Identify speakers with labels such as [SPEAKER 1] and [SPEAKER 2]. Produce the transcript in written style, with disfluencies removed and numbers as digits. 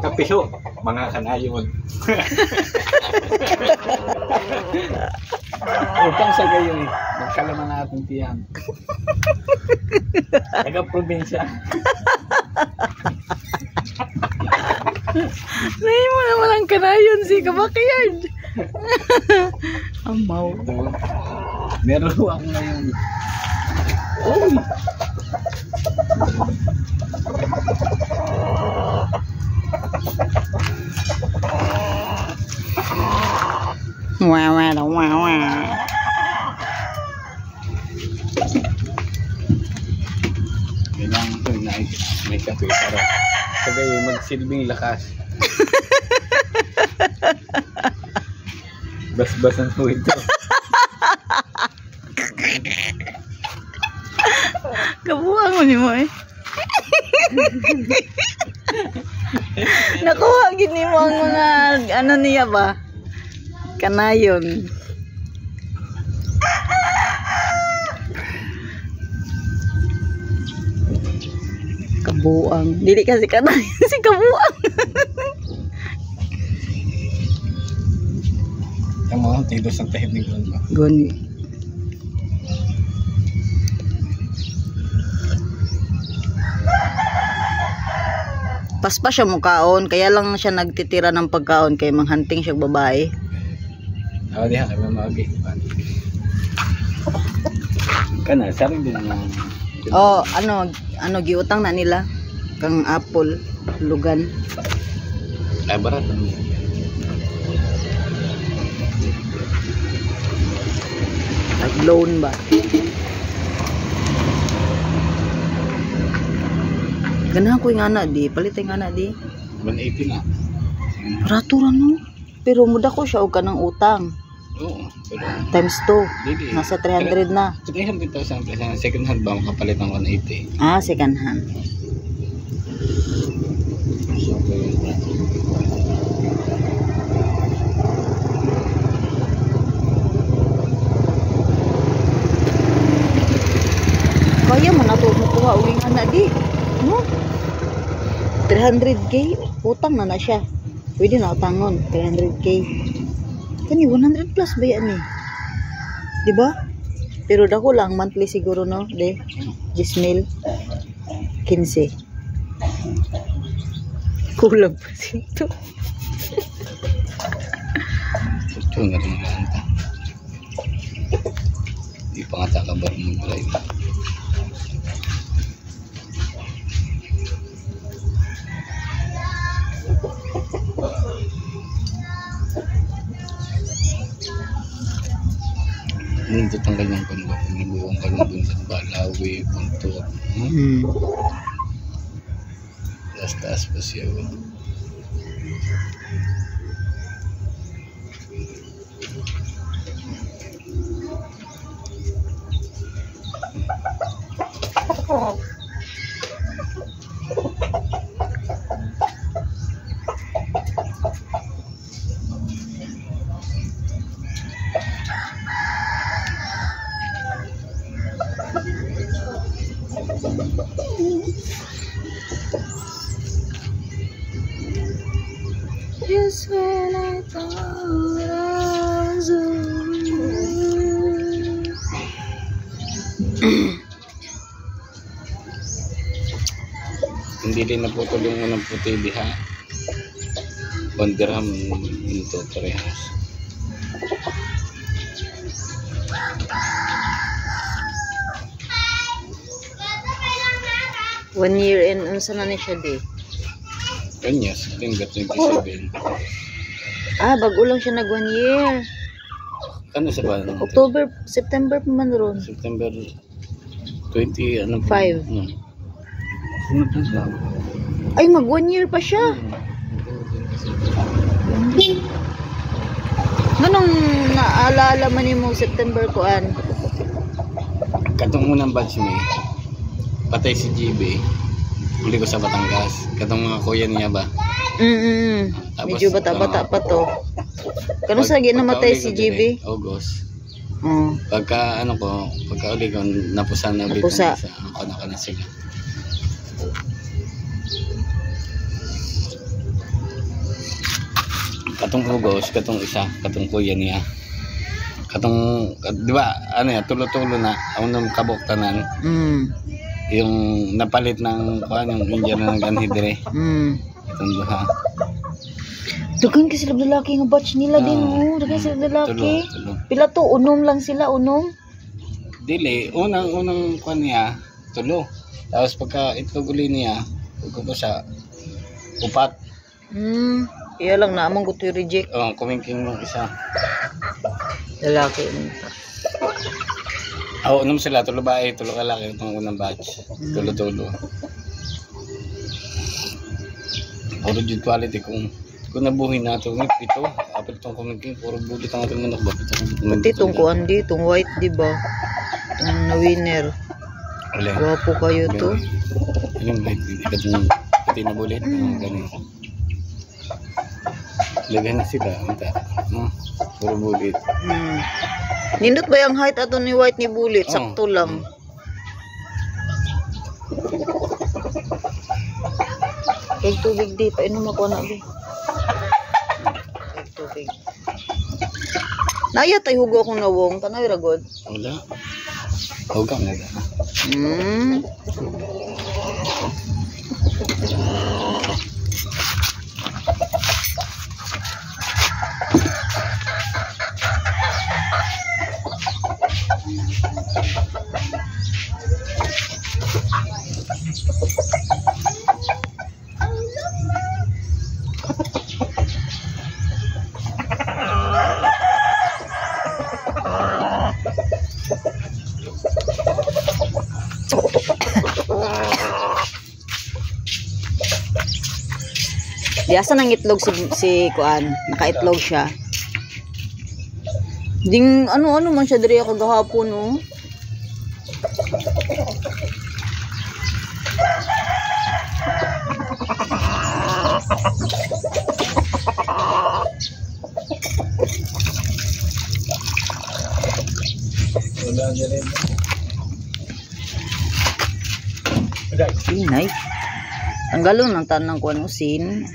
[SPEAKER 1] Kapiso, mga kanayon. Upang sa gayon, magkalaman natin tiyan. Taga-probinsya.
[SPEAKER 2] Nahin mo naman ang kanayon si Kabakayard. Amaw.
[SPEAKER 1] Meron ako ngayon. Uy!
[SPEAKER 2] Wow.
[SPEAKER 1] Kailangan ko na may kape para sagay magsilbing lakas. Bas-basan po ito.
[SPEAKER 2] Kabuang mo ni mo eh. Nakuha gini mo ang mga ano niya ba? Kanayon. Kabuang. Dili kasi kanayon si kabuang.
[SPEAKER 1] Tama, tilos ang tahib ni Goni.
[SPEAKER 2] Goni. Paspa siya mukaon, kaya lang siya nagtitira ng pagkaon kay manghunting siya babae.
[SPEAKER 1] Ako diha kami magi. Kana sarili din ng
[SPEAKER 2] Oh, ano giutang na nila kang apple lugan.
[SPEAKER 1] ay barat.
[SPEAKER 2] Nag-loan ba? Ganahan ko yung ana di, palit yung ana di.
[SPEAKER 1] 180 na.
[SPEAKER 2] Ratura no. Pero muda ko siya og kanang utang.
[SPEAKER 1] Oo, pero
[SPEAKER 2] Times 2. Nasa 300 na.
[SPEAKER 1] 300,000 pesos. Second hand ba makapalit ng 180?
[SPEAKER 2] Ah, second hand. Kaya man nato makuha og yung ana di. No? 300k utang na siya. Pwede na utangon 300k. Kani 100 plus ba yan eh? Diba? Pero dako lang monthly siguro no, de 10,000 15. Kulang pa sito.
[SPEAKER 1] Ito na rin ang anta. Di pa nga takabar mo drive. Nandito ang kanyang kanya. Nabuong kanyang dun sa Balawi, Punto. Taas pa siya.
[SPEAKER 2] Just when I thought I was over.
[SPEAKER 1] Hindi din naputol yung unang puti diha. 1 dirham ito parehas.
[SPEAKER 2] One year and unsa na ni siya di?
[SPEAKER 1] Kanya, September 27.
[SPEAKER 2] Ah, bago lang siya nag 1 year.
[SPEAKER 1] Ano sa ba?
[SPEAKER 2] October, September pa man ron.
[SPEAKER 1] September 20, ano po?
[SPEAKER 2] 5.
[SPEAKER 1] Sunod na siya.
[SPEAKER 2] Ay, mag 1 year pa siya. Ganong naalala man mo September kuan?
[SPEAKER 1] Katong unang batch may patay si GB. Huli ko sa Batangas. Katong mga kuya niya ba? Tapos,
[SPEAKER 2] Medyo bata-bata pa to. Kano sa ginamatay si GB?
[SPEAKER 1] August.
[SPEAKER 2] Oh.
[SPEAKER 1] Pagka ano ko, pagka uli ko napusan na ulit
[SPEAKER 2] Napusa.
[SPEAKER 1] sa ako na sila. katong hugos, katong isa, katong kuya niya. Katong, di ba, ano yan, tulo-tulo na, unang kabok tanan, yung napalit ng, yung Indian na nag-anhidre. Itong duha.
[SPEAKER 2] Dagan kasi sila lalaki nga batch nila din, oh. Dagan sila lalaki.
[SPEAKER 1] Tulo.
[SPEAKER 2] Pila to, unom lang sila, unom.
[SPEAKER 1] Dili, unang kuha niya, tulo. Tapos pagka itlog uli niya, pagka pa siya, upat.
[SPEAKER 2] Iya lang na, amang gusto reject.
[SPEAKER 1] Kumingking ng isa.
[SPEAKER 2] Lalaki.
[SPEAKER 1] Unom sila, tulo bae, tulo kalaki, itong unang batch. Tulo-tulo. Puro good quality kung nabuhin nato ng pito, apat itong kumingking, puro bulit ang ating manok ba?
[SPEAKER 2] Pati itong kuan di, itong white, di ba? Itong na winner. Guwapo kayo to.
[SPEAKER 1] Yung white, itong pati na bulit, ganun. Lagay na sila, puro bulit.
[SPEAKER 2] Nindot ba yung height ato ni white ni bulit? Sakto lang. Kaya tubig di, painom ako na di. Tubig. Naya tayo hugo akong nawong, tanay ragod.
[SPEAKER 1] Wala. Huwag na da.
[SPEAKER 2] Diasa nang itlog si kuan, nakaitlog siya. Ding ano man siya diri kagahapon no. Inay. Ang galon ng tanang kuan usin.